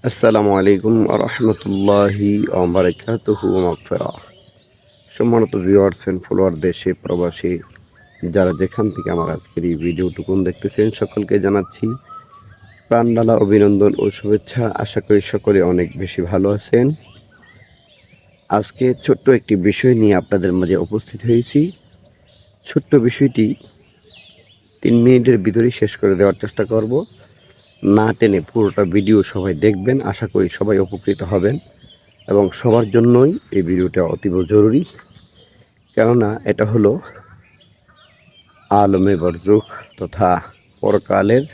আসসালামু আলাইকুম রহমতুল্লাহি বারাকাতুহু মাগফিরাহ। সম্মানিত ভিউয়ার্স এন্ড ফলোয়ার দেশে প্রবাসী যারা যেখান থেকে আমার আজকের এই ভিডিওটুকুন দেখতেছেন সকলকে জানাচ্ছি প্রাণঢালা অভিনন্দন ও শুভেচ্ছা। আশা করি সকলে অনেক বেশি ভালো আছেন। আজকে ছোট্ট একটি বিষয় নিয়ে আপনাদের মাঝে উপস্থিত হয়েছি। ছোট্ট বিষয়টি 3 মিনিটের ভিতরেই শেষ করে দেওয়ার চেষ্টা করব। না টেনে পুরোটা ভিডিও সবাই দেখবেন, আশা করি সবাই উপকৃত হবেন এবং সবার জন্যই এই ভিডিওটা অতীব জরুরি। কেননা এটা হলো আলমে বরজুখ তথা পরকালের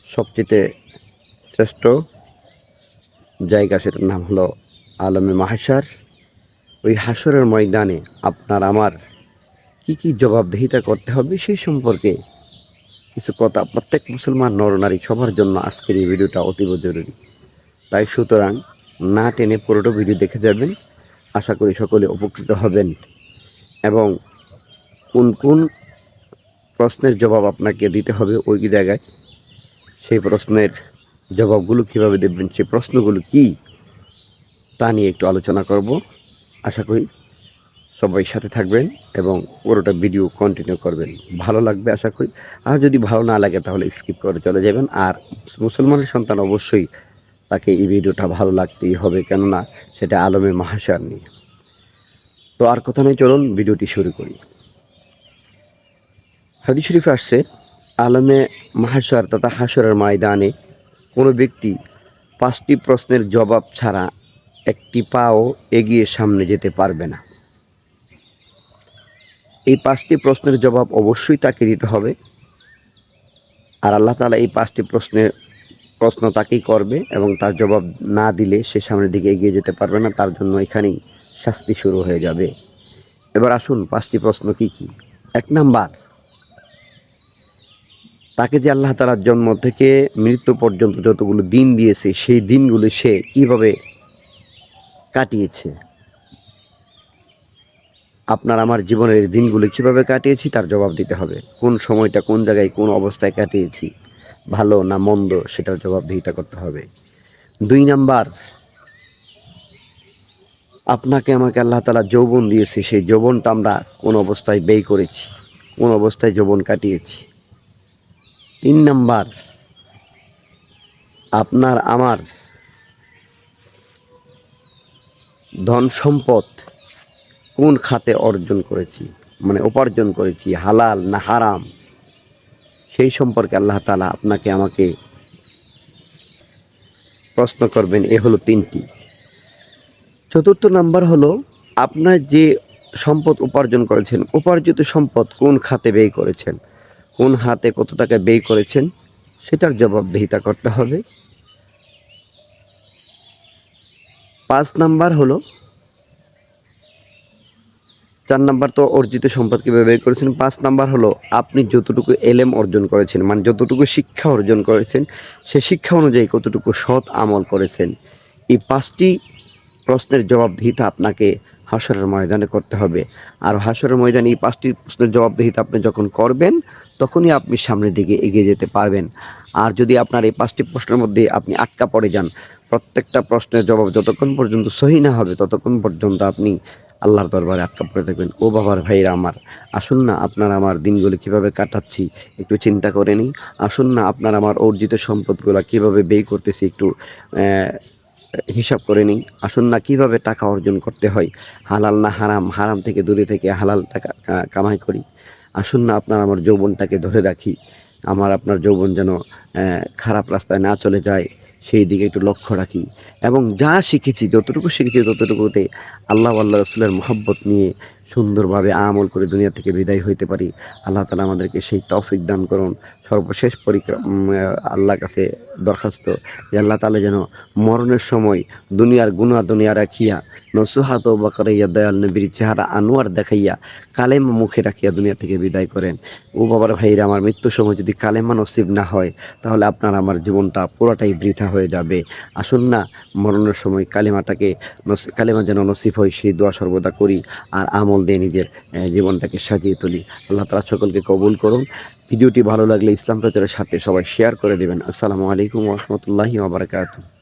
সবচেয়ে শ্রেষ্ঠ জায়গা, সেটার নাম হলো আলমে মাহশার। ওই হাসরের ময়দানে আপনার আমার কি জবাবদিহিতা করতে হবে সেই সম্পর্কে কিছু কথা প্রত্যেক মুসলমান নরনারী সবার জন্য আজকের এই ভিডিওটা অতীব জরুরি। তাই সুতরাং না টেনে পুরোটা ভিডিও দেখে যাবেন, আশা করি সকলে উপকৃত হবেন এবং কোন কোন প্রশ্নের জবাব আপনাকে দিতে হবে ওই জায়গায়, সেই প্রশ্নের জবাবগুলো কীভাবে দেবেন, সেই প্রশ্নগুলো কি তা নিয়ে একটু আলোচনা করব। আশা করি সবাই সাথে থাকবেন এবং পুরোটা ভিডিও কন্টিনিউ করবেন, ভালো লাগবে আশা করি। আর যদি ভালো না লাগে তাহলে স্কিপ করে চলে যাবেন। আর মুসলমানের সন্তান অবশ্যই তাকে এই ভিডিওটা ভালো লাগতেই হবে, কেননা সেটা আলমে মাহশার নিয়ে। তো আর কথা নেই, চলুন ভিডিওটি শুরু করি। হাদিস শরীফে আসছে, আলমে মাহশার তথা হাসরের ময়দানে কোনো ব্যক্তি 5টি প্রশ্নের জবাব ছাড়া একটি পাও এগিয়ে সামনে যেতে পারবে না। এই 5টি প্রশ্নের জবাব অবশ্যই তাকে দিতে হবে। আর আল্লাহ তাআলা এই 5টি প্রশ্ন তাকেই করবে এবং তার জবাব না দিলে সে সামনের দিকে এগিয়ে যেতে পারবে না, তার জন্য এখানেই শাস্তি শুরু হয়ে যাবে। এবার আসুন 5টি প্রশ্ন কি কি। 1 নাম্বার, তাকে যে আল্লাহ তাআলার জন্ম থেকে মৃত্যু পর্যন্ত যতগুলো দিন দিয়েছে সেই দিনগুলো সে কীভাবে কাটিয়েছে। আপনার আমার জীবনের দিনগুলো কীভাবে কাটিয়েছি তার জবাব দিতে হবে। কোন সময়টা কোন জায়গায় কোন অবস্থায় কাটিয়েছি, ভালো না মন্দ, সেটার জবাবদিহিতা করতে হবে। 2 নাম্বার, আপনাকে আমাকে আল্লাহ তাআলা যৌবন দিয়েছে, সেই যৌবনটা আমরা কোন অবস্থায় ব্যয় করেছি, কোন অবস্থায় যৌবন কাটিয়েছি। 3 নাম্বার, আপনার আমার ধন সম্পদ কোন খাতে অর্জন করেছি, মানে উপার্জন করেছি, হালাল না হারাম, সেই সম্পর্কে আল্লাহ তাআলা আপনাকে আমাকে প্রশ্ন করবেন। এ হলো 3টি। 4র্থ নাম্বার হলো, আপনার যে সম্পদ উপার্জন করেছেন, উপার্জিত সম্পদ কোন খাতে ব্যয় করেছেন, কোন হাতে কত টাকা ব্যয় করেছেন, সেটার জবাবদিহিতা করতে হবে। 5 নাম্বার হলো, 4 নাম্বার তো অর্জিত সম্পদ কীভাবে ব্যয় করেছেন। 5 নাম্বার হলো, আপনি যতটুকু এলেম অর্জন করেছেন, মানে যতটুকু শিক্ষা অর্জন করেছেন, সে শিক্ষা অনুযায়ী কতটুকু সৎ আমল করেছেন। এই 5টি প্রশ্নের জবাবদিহিতা আপনাকে হাসরের ময়দানে করতে হবে। আর হাসরের ময়দানে এই 5টি প্রশ্নের জবাবদিহিতা আপনি যখন করবেন তখনই আপনি সামনের দিকে এগিয়ে যেতে পারবেন। আর যদি আপনার এই 5টি প্রশ্নের মধ্যে আপনি আটকা পড়ে যান, প্রত্যেকটা প্রশ্নের জবাব যতক্ষণ পর্যন্ত সহি না হবে ততক্ষণ পর্যন্ত আপনি আল্লাহর দরবারে আটকা পড়ে থাকবেন। ও বাবার ভাইরা আমার, আসুন না আপনার আমার দিনগুলো কীভাবে কাটাচ্ছি একটু চিন্তা করে নিই। আসুন না আপনার আমার অর্জিত সম্পদগুলো কীভাবে ব্যয় করতেছি একটু হিসাব করে নিই। আসুন না কীভাবে টাকা অর্জন করতে হয়, হালাল না হারাম, হারাম থেকে দূরে থেকে হালাল টাকা কামাই করি। আসুন না আপনার আমার যৌবনটাকে ধরে রাখি, আমার আপনার যৌবন যেন খারাপ রাস্তায় না চলে যায় সেই দিকে একটু লক্ষ্য রাখি এবং যা শিখেছি যতটুকু শিখেছি ততটুকুতে আল্লাহ রসুলের মহব্বত নিয়ে সুন্দরভাবে আমল করে দুনিয়া থেকে বিদায় হইতে পারি। আল্লাহ তাআলা আমাদেরকে সেই তৌফিক দান করুন। সর্বশেষ আল্লাহর কাছে দরখাস্ত যে আল্লাহ তাআলা যেন মরণের সময় দুনিয়ার গুনাহ দুনিয়া রাখিয়া নসুহা তওবা করাইয়া দয়াল নবীর চেহারা আনোয়ার দেখাইয়া কালেমা মুখে রাখিয়া দুনিয়া থেকে বিদায় করেন। ও বাবার ভাইরা আমার, মৃত্যুর সময় যদি কালেমা নসিব না হয় তাহলে আপনার আমার জীবনটা পুরোটাই বৃথা হয়ে যাবে। আসুন না মরণের সময় কালেমা যেন নসিব হয় সেই দোয়া সর্বদা করি আর আমল দিয়ে নিজের জীবনটাকে সাজিয়ে তুলি। আল্লাহ তাআলা সকলকে কবুল করুন ভিডিওটি ভালো লাগলে ইসলাম প্রচারের সাথে সবাই শেয়ার করে দেবেন। আসসালামু আলাইকুম ওয়া রাহমাতুল্লাহি ওয়া বারাকাতুহু।